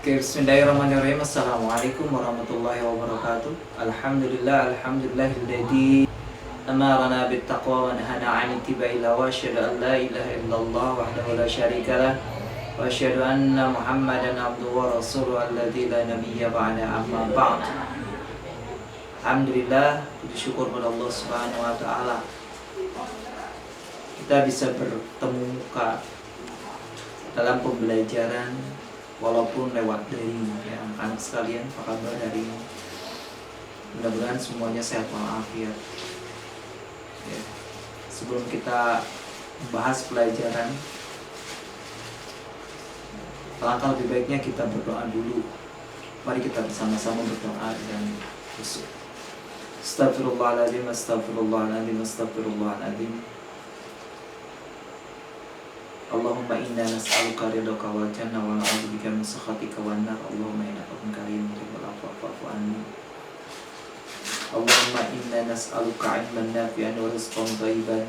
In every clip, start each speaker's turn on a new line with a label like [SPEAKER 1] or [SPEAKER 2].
[SPEAKER 1] Oke, bismillahirrahmanirrahim. Assalamualaikum warahmatullahi wabarakatuh. Alhamdulillahilladzi amarana bittaqwa wa nahana 'anil ittiba'i wa asyhadu an la ilaha illallah wahdahu la syarikalah wa asyhadu anna Muhammadan abduhu wa rasuluhu alladzi la nabiyya ba'da, amma ba'd. Alhamdulillah, puji syukur kepada Allah Subhanahu wa taala. Kita bisa bertemu muka dalam pembelajaran walaupun lewat daring, ya anak-anak sekalian, apa kabar hari ini? Mudah-mudahan semuanya sehat walafiat. Ya. Sebelum kita membahas pelajaran, alangkah lebih baiknya kita berdoa dulu. Mari kita bersama-sama berdoa dan khusyuk. Astagfirullahaladzim, astagfirullahaladzim, astagfirullahaladzim. Allahumma inna nas'aluka ridhaka wal jannah wa na'udzubika min sakhatika wan nar. Allahumma innaka karim tuhibbul afwa fa'fu anni. Allahumma inna nas'aluka 'ilman nafi'an wa rizqan thayyiban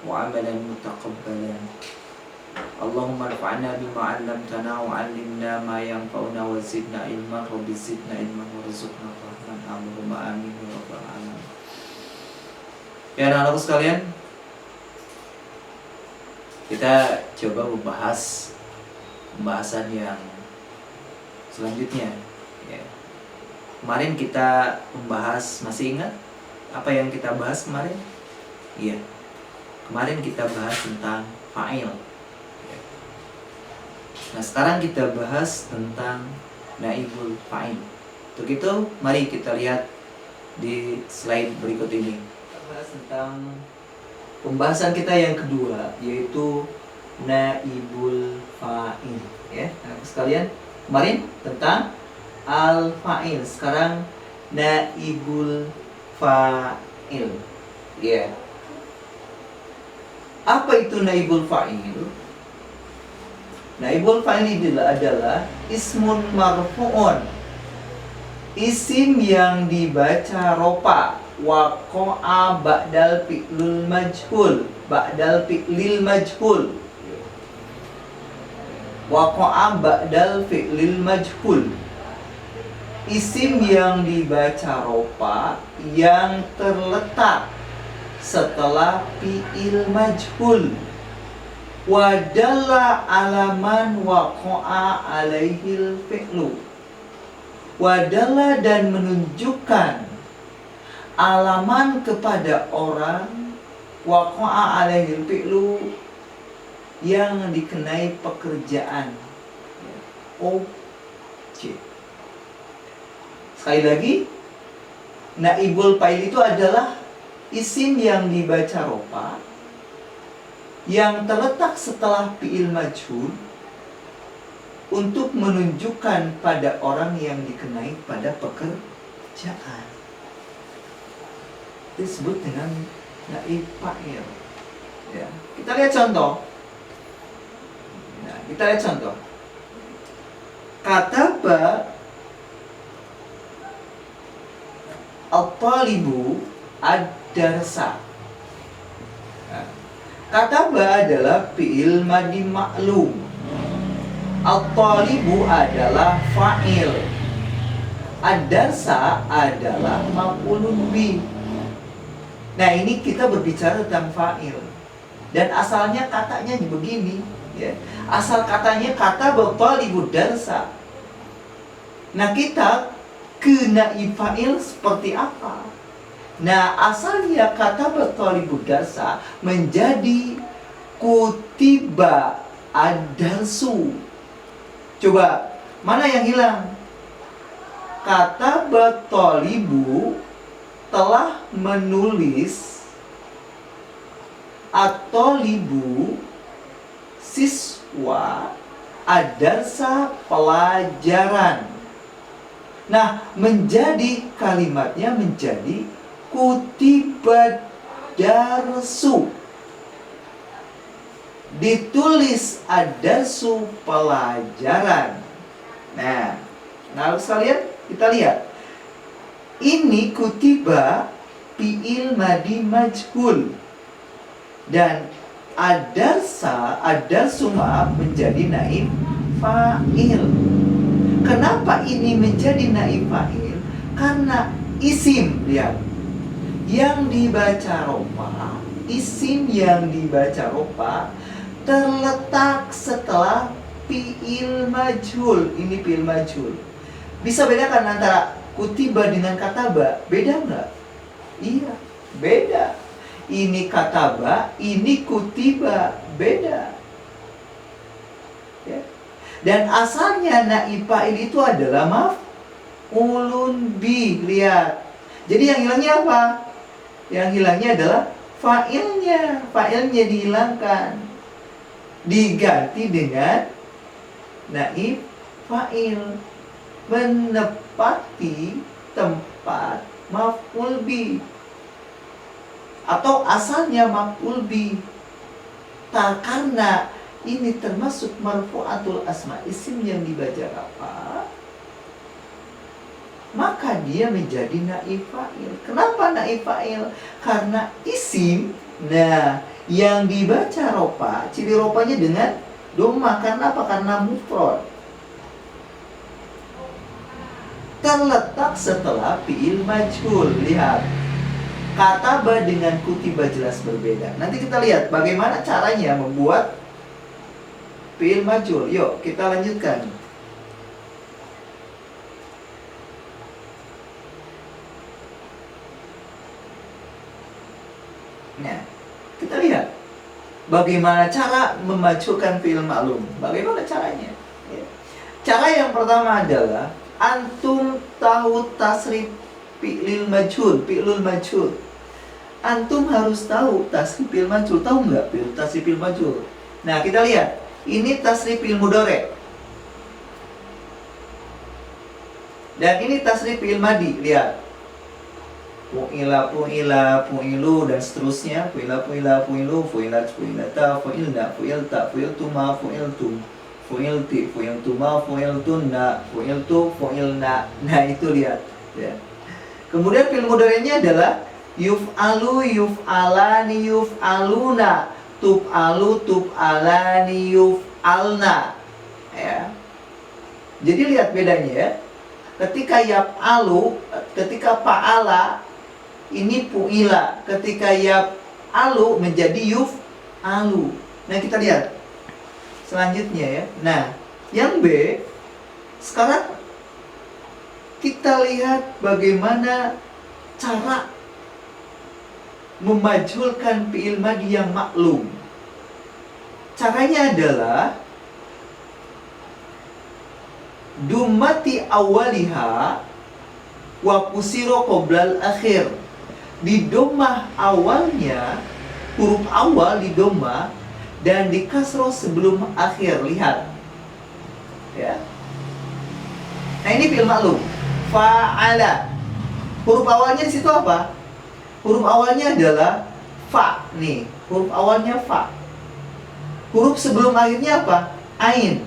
[SPEAKER 1] wa 'amalan mutaqabbalan. Allahumma anfa'na bima 'allamtana wa 'allimna ma yanfa'una wa zidna ilman, rabbi zidna ilman warzuqna fahman. Allahumma amin ya rabbal alamin. Ya anak-anakku sekalian, kita coba membahas pembahasan yang selanjutnya. Ya. Kemarin kita membahas, masih ingat apa yang kita bahas kemarin? Iya. Kemarin kita bahas tentang fa'il. Ya. Nah, sekarang kita bahas tentang naibul fa'il. Untuk itu, mari kita lihat di slide berikut ini. Kita bahas tentang pembahasan kita yang kedua, yaitu naibul fa'il. Ya, anak sekalian, kemarin tentang al-fa'il, sekarang naibul fa'il. Ya. Apa itu naibul fa'il? Naibul fa'il adalah ismun marfu'un, isim yang dibaca rofa, waqa'a ba'dal fi'lil majhul, ba'dal fi'lil majhul, waqa'a ba'dal fi'lil majhul, isim yang dibaca rofa yang terletak setelah fi'il majhul, wadalla alaman waqa'a alaihil fi'lu, wadalla dan menunjukkan alaman kepada orang waqa'a alaihil fi'lu yang dikenai pekerjaan, objek. Sekali lagi, naibul fa'il itu adalah isim yang dibaca rofa yang terletak setelah fi'il majhul untuk menunjukkan pada orang yang dikenai pada pekerjaan. Disebut dengan naib fa'il. Ya. Kita lihat contoh. Nah, kita lihat contoh. Kataba at-talibu ad-darsa. Nah, kataba adalah fi'il madhi ma'lum. At-talibu adalah fa'il. Ad-darsa adalah maf'ulun bih. Nah, ini kita berbicara tentang fa'il. Dan asalnya katanya begini, ya. Asal katanya kata at-talibu darsa. Nah, kita ke naib fa'il seperti apa? Nah, asalnya kata at-talibu darsa menjadi kutiba ad-darsu. Coba, mana yang hilang? Kata at-talibu telah menulis, at-talibu siswa, ad-darsa pelajaran. Nah, menjadi kalimatnya menjadi kutiba darsu. Ditulis ad-darsu pelajaran. Nah, sekalian kita lihat. Ini kutiba fi'il madhi majhul dan adarsa menjadi naib fa'il.
[SPEAKER 2] Kenapa ini menjadi naib fa'il? Karena isim, lihat, yang dibaca rofa, isim yang dibaca rofa terletak setelah fi'il majhul. Ini fi'il majhul. Bisa bedakan antara kutiba dengan kataba? Beda nggak? Iya, beda. Ini kataba, ini kutiba, beda. Ya. Dan asalnya naib fa'il itu adalah maf'ulun bi. Lihat. Jadi yang hilangnya apa? Yang hilangnya adalah fa'ilnya. Fa'ilnya dihilangkan. Diganti dengan naib fa'il. Menepati tempat maf'ul bi. Atau asalnya maf'ul bi. Karena ini termasuk marfu'atul asma, isim yang dibaca apa, maka dia menjadi naib fa'il. Kenapa naib fa'il? Karena isim, nah, yang dibaca ropa, ciri ropanya dengan dhamma. Karena apa? Karena mufrad. Terletak setelah fi'il majhul. Lihat, kataba dengan kutiba jelas berbeda. Nanti kita lihat bagaimana caranya membuat fi'il majhul. Yuk, kita lanjutkan. Nah, kita lihat bagaimana cara memajhulkan fi'il ma'lum. Bagaimana caranya? Ya. Cara yang pertama adalah antum tahu tasrif fi'il majhul, fi'lul majhul. Antum harus tahu tasrif fi'il majhul. Tahu nggak tasrif fi'il majhul? Nah, kita lihat. Ini tasrif fi'il mudhari'. Dan ini tasrif fi'il madi. Lihat. Fu'ila, fu'ila, fu'ilu, dan seterusnya. Fu'ila, fu'ila, fu'ilu, fu'ilat, fu'ilata, fu'ilna, fu'ilta, fu'iltuma, fu'iltum, fu'ilti, fu'iltuma, fu'iltunna, fu'iltu, fu'ilna. Nah, itu lihat. Ya. Kemudian fi'il mudhari'nya adalah yuf'alu, yuf'alani, yuf'aluna, tuf'alu, tuf'alani, yuf'alna. Ya. Jadi lihat bedanya ya. Ketika yaf'alu, ketika fa'ala, ini fu'ila. Ketika yaf'alu menjadi yuf'alu. Nah, kita lihat selanjutnya ya. Nah, yang B, sekarang kita lihat bagaimana cara memajhulkan fi'il madi yang maklum. Caranya adalah dummati awaliha wa kusiro qoblal akhir. Di domah awalnya, huruf awal di domah dan di kasroh sebelum akhir. Lihat ya. Nah, ini fi'il maklum. Fa'ala. Huruf awalnya di situ apa? Huruf awalnya adalah fa. Nih, huruf awalnya fa. Huruf sebelum akhirnya apa? Ain.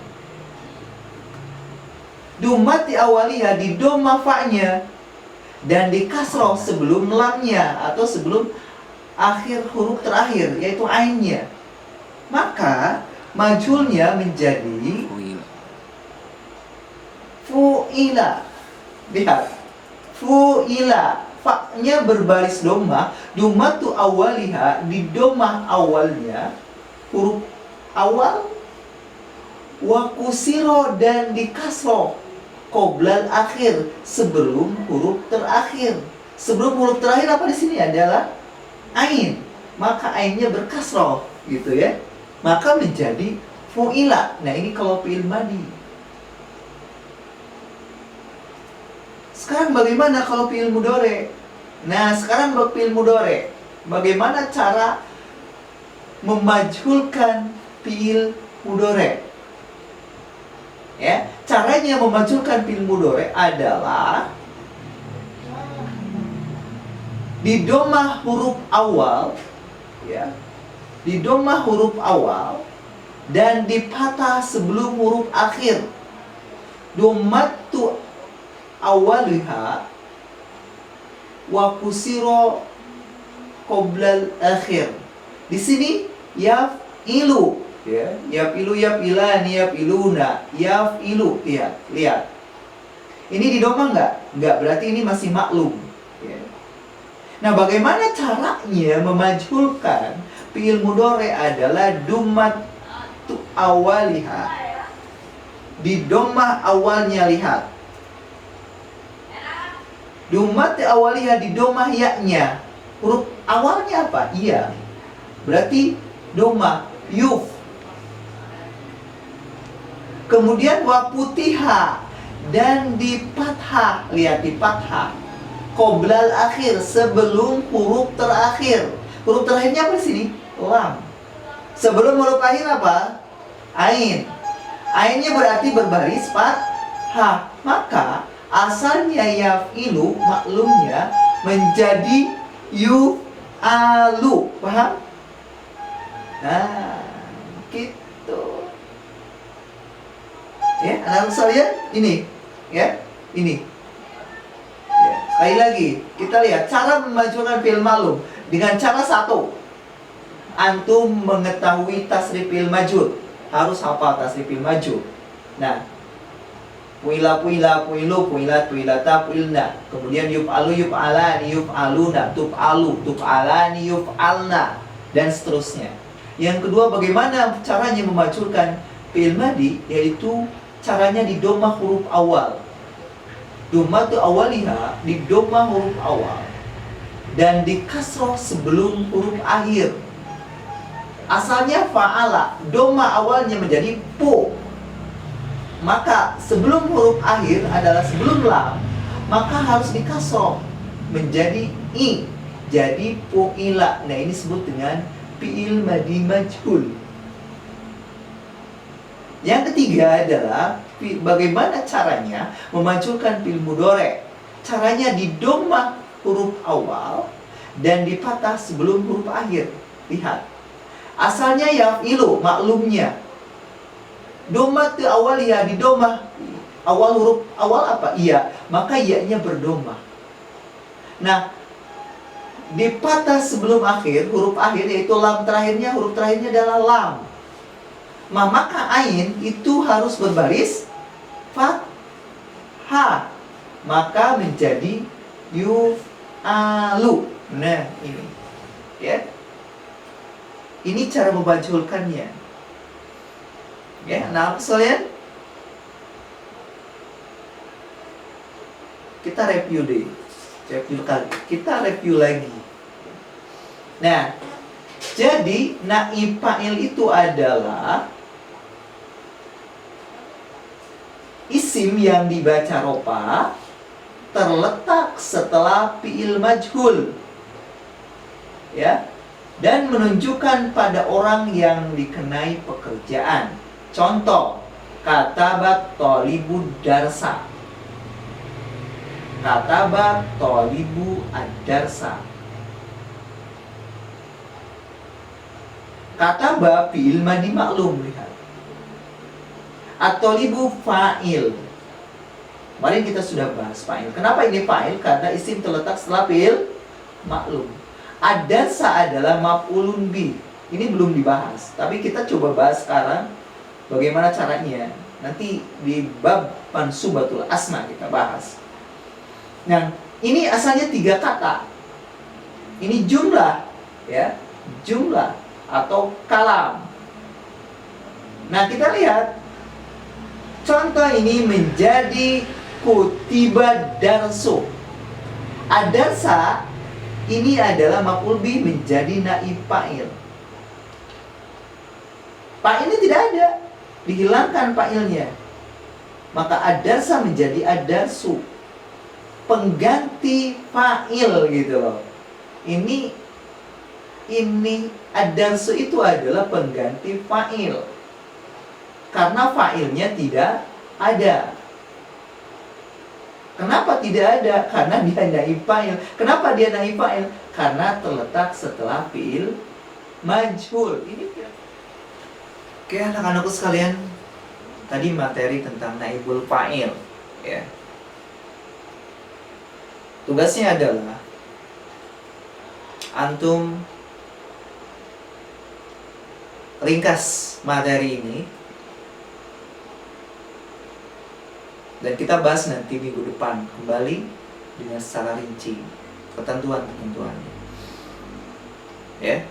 [SPEAKER 2] Dumat di awaliha, di doma fa-nya, dan di kasroh sebelum lamnya atau sebelum akhir huruf terakhir, yaitu ainnya. Maka majhulnya menjadi fu'ila. Lihat, fu'ila. Fa-nya berbaris doma. Dumatu awaliha, di doma awalnya, huruf awal, wa kusiro, dan di kasroh qoblal akhir, sebelum huruf terakhir. Sebelum huruf terakhir apa di sini adalah ain. Maka ainnya berkasroh, gitu ya. Maka menjadi fu'ila. Nah, ini kalau fi'il madi. Sekarang bagaimana kalau fi'il mudhari'? Nah, sekarang fi'il mudhari'. Bagaimana cara memajhulkan fi'il mudhari'? Ya, caranya memajhulkan fi'il mudhari' adalah di domah huruf awal, ya, di domah huruf awal dan di patah sebelum huruf akhir. Domatu awaliha wa kusiro qoblal akhir. Di sini yaf'ilu, ya, yaf'ilu, yaf'ilani, yaf'iluna, yaf'ilu. Lihat. Ini di domah nggak? Nggak, berarti ini masih maklum. Ya. Nah, bagaimana caranya memajhulkan fi'il mudhari adalah dumatu awaliha. Di domah awalnya, lihat. Dumatu awaliha di domah ya-nya. Huruf awalnya apa? Iya. Berarti domah yuf. Kemudian wa putiha dan di fathah. Lihat, di fathah. Qoblal akhir, sebelum huruf terakhir. Huruf terakhirnya apa di sini? Lam. Sebelum huruf akhir apa? Ain. Ainnya berarti berbaris fathah. Maka asalnya yaf'ilu maklumnya menjadi yu'alu. Paham? Nah, gitu. Ya, anak sekalian, ini, ya, ini. Ya, sekali lagi, kita lihat cara memajulkan fi'il maklum dengan cara satu. Antum mengetahui tasrif fi'il majhul, harus hafal tasrif fi'il majhul. Nah, puila, puila, puilu, puilat, puilata, puilna. Kemudian yuf'alu, yuf'alani, yuf'aluna, tuf'alu, tuf'alani, yuf'alna, dan seterusnya. Yang kedua, bagaimana caranya memajulkan fi'il madi, yaitu caranya di domah huruf awal. Domatu awaliha di domah huruf awal dan di kasroh sebelum huruf akhir. Asalnya fa'ala, domah awalnya menjadi pu. Maka sebelum huruf akhir adalah sebelum lam, maka harus di kasroh menjadi i. Jadi pu'ila. Nah, ini disebut dengan fi'il madi majhul. Yang ketiga adalah bagaimana caranya memajulkan fi'il mudhari. Caranya di domah huruf awal dan di fathah sebelum huruf akhir. Lihat. Asalnya yaf'ilu, maklumnya. Domatu awaliha di domah awal huruf awal apa? Iya. Maka iya-nya berdomah. Nah, di fathah sebelum akhir, huruf akhir yaitu lam terakhirnya, huruf terakhirnya adalah lam. Maka ain itu harus berbaris fathah. Maka menjadi yuf'alu. Nah, ini. Ya. Ini cara memajhulkannya. Ya, nah sekalian, kita review deh. Kita review lagi. Nah, jadi naib fa'il itu adalah isim yang dibaca ropa terletak setelah fi'il majhul. Ya. Dan menunjukkan pada orang yang dikenai pekerjaan. Contoh, katabat tolibud darsa. Katabat tolibu ad-darsa. Kataba fi'il madi maklum, lihat. At-tolibu fa'il. Kemarin kita sudah bahas fa'il. Kenapa ini fa'il? Karena isim terletak setelah fi'il maklum. Ad-darsa adalah maf'ulun bi. Ini belum dibahas, tapi kita coba bahas sekarang bagaimana caranya. Nanti di bab mansubatul asma kita bahas. Nah, ini asalnya 3 kata. Ini jumlah, ya, jumlah atau kalam. Nah, kita lihat contoh ini menjadi kutiba darsu. Ad-darsa ini adalah maf'ul bi menjadi naib fa'il. Fa'ilnya tidak ada, dihilangkan fa'ilnya. Maka ad-darsa menjadi ad-darsu, pengganti fa'il gitu loh. Ini ad-darsu itu adalah pengganti fa'il. Karena fa'ilnya tidak ada. Kenapa tidak ada? Karena dia naib fa'il. Kenapa dia naib fa'il? Karena terletak setelah fi'il majhul. Ini oke, anak-anakku sekalian, tadi materi tentang naibul fa'il, ya. Tugasnya adalah antum ringkas materi ini Dan kita bahas nanti minggu depan kembali dengan secara rinci ketentuan-ketentuannya. Ya.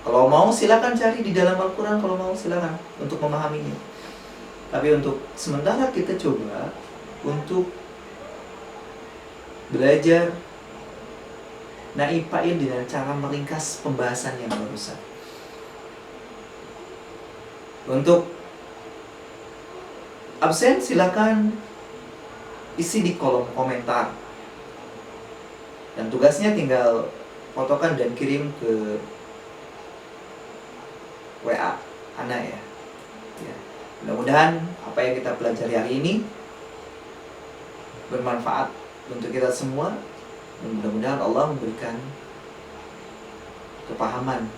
[SPEAKER 2] Kalau mau silakan cari di dalam Al-Quran, kalau mau silakan untuk memahaminya. Tapi untuk sementara kita coba untuk belajar naipain dengan cara meringkas pembahasan yang barusan. Untuk absen silakan isi di kolom komentar. Dan tugasnya tinggal fotokan dan kirim ke WA Ana ya. Mudah-mudahan apa yang kita pelajari hari ini bermanfaat untuk kita semua. Dan mudah-mudahan Allah memberikan kepahaman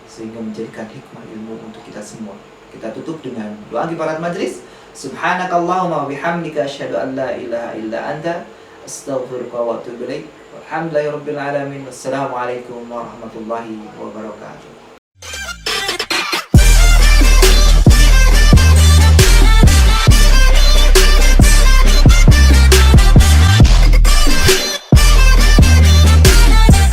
[SPEAKER 2] sehingga menjadikan hikmah ilmu untuk kita semua. Kita tutup dengan doa kifarat majlis. Subhanakallahumma wa bihamdika asyhadu an la ilaha illa anta astaghfiruka wa atubu ilaik. Walhamdulillahirabbil alamin. Wassalamualaikum warahmatullahi wabarakatuh.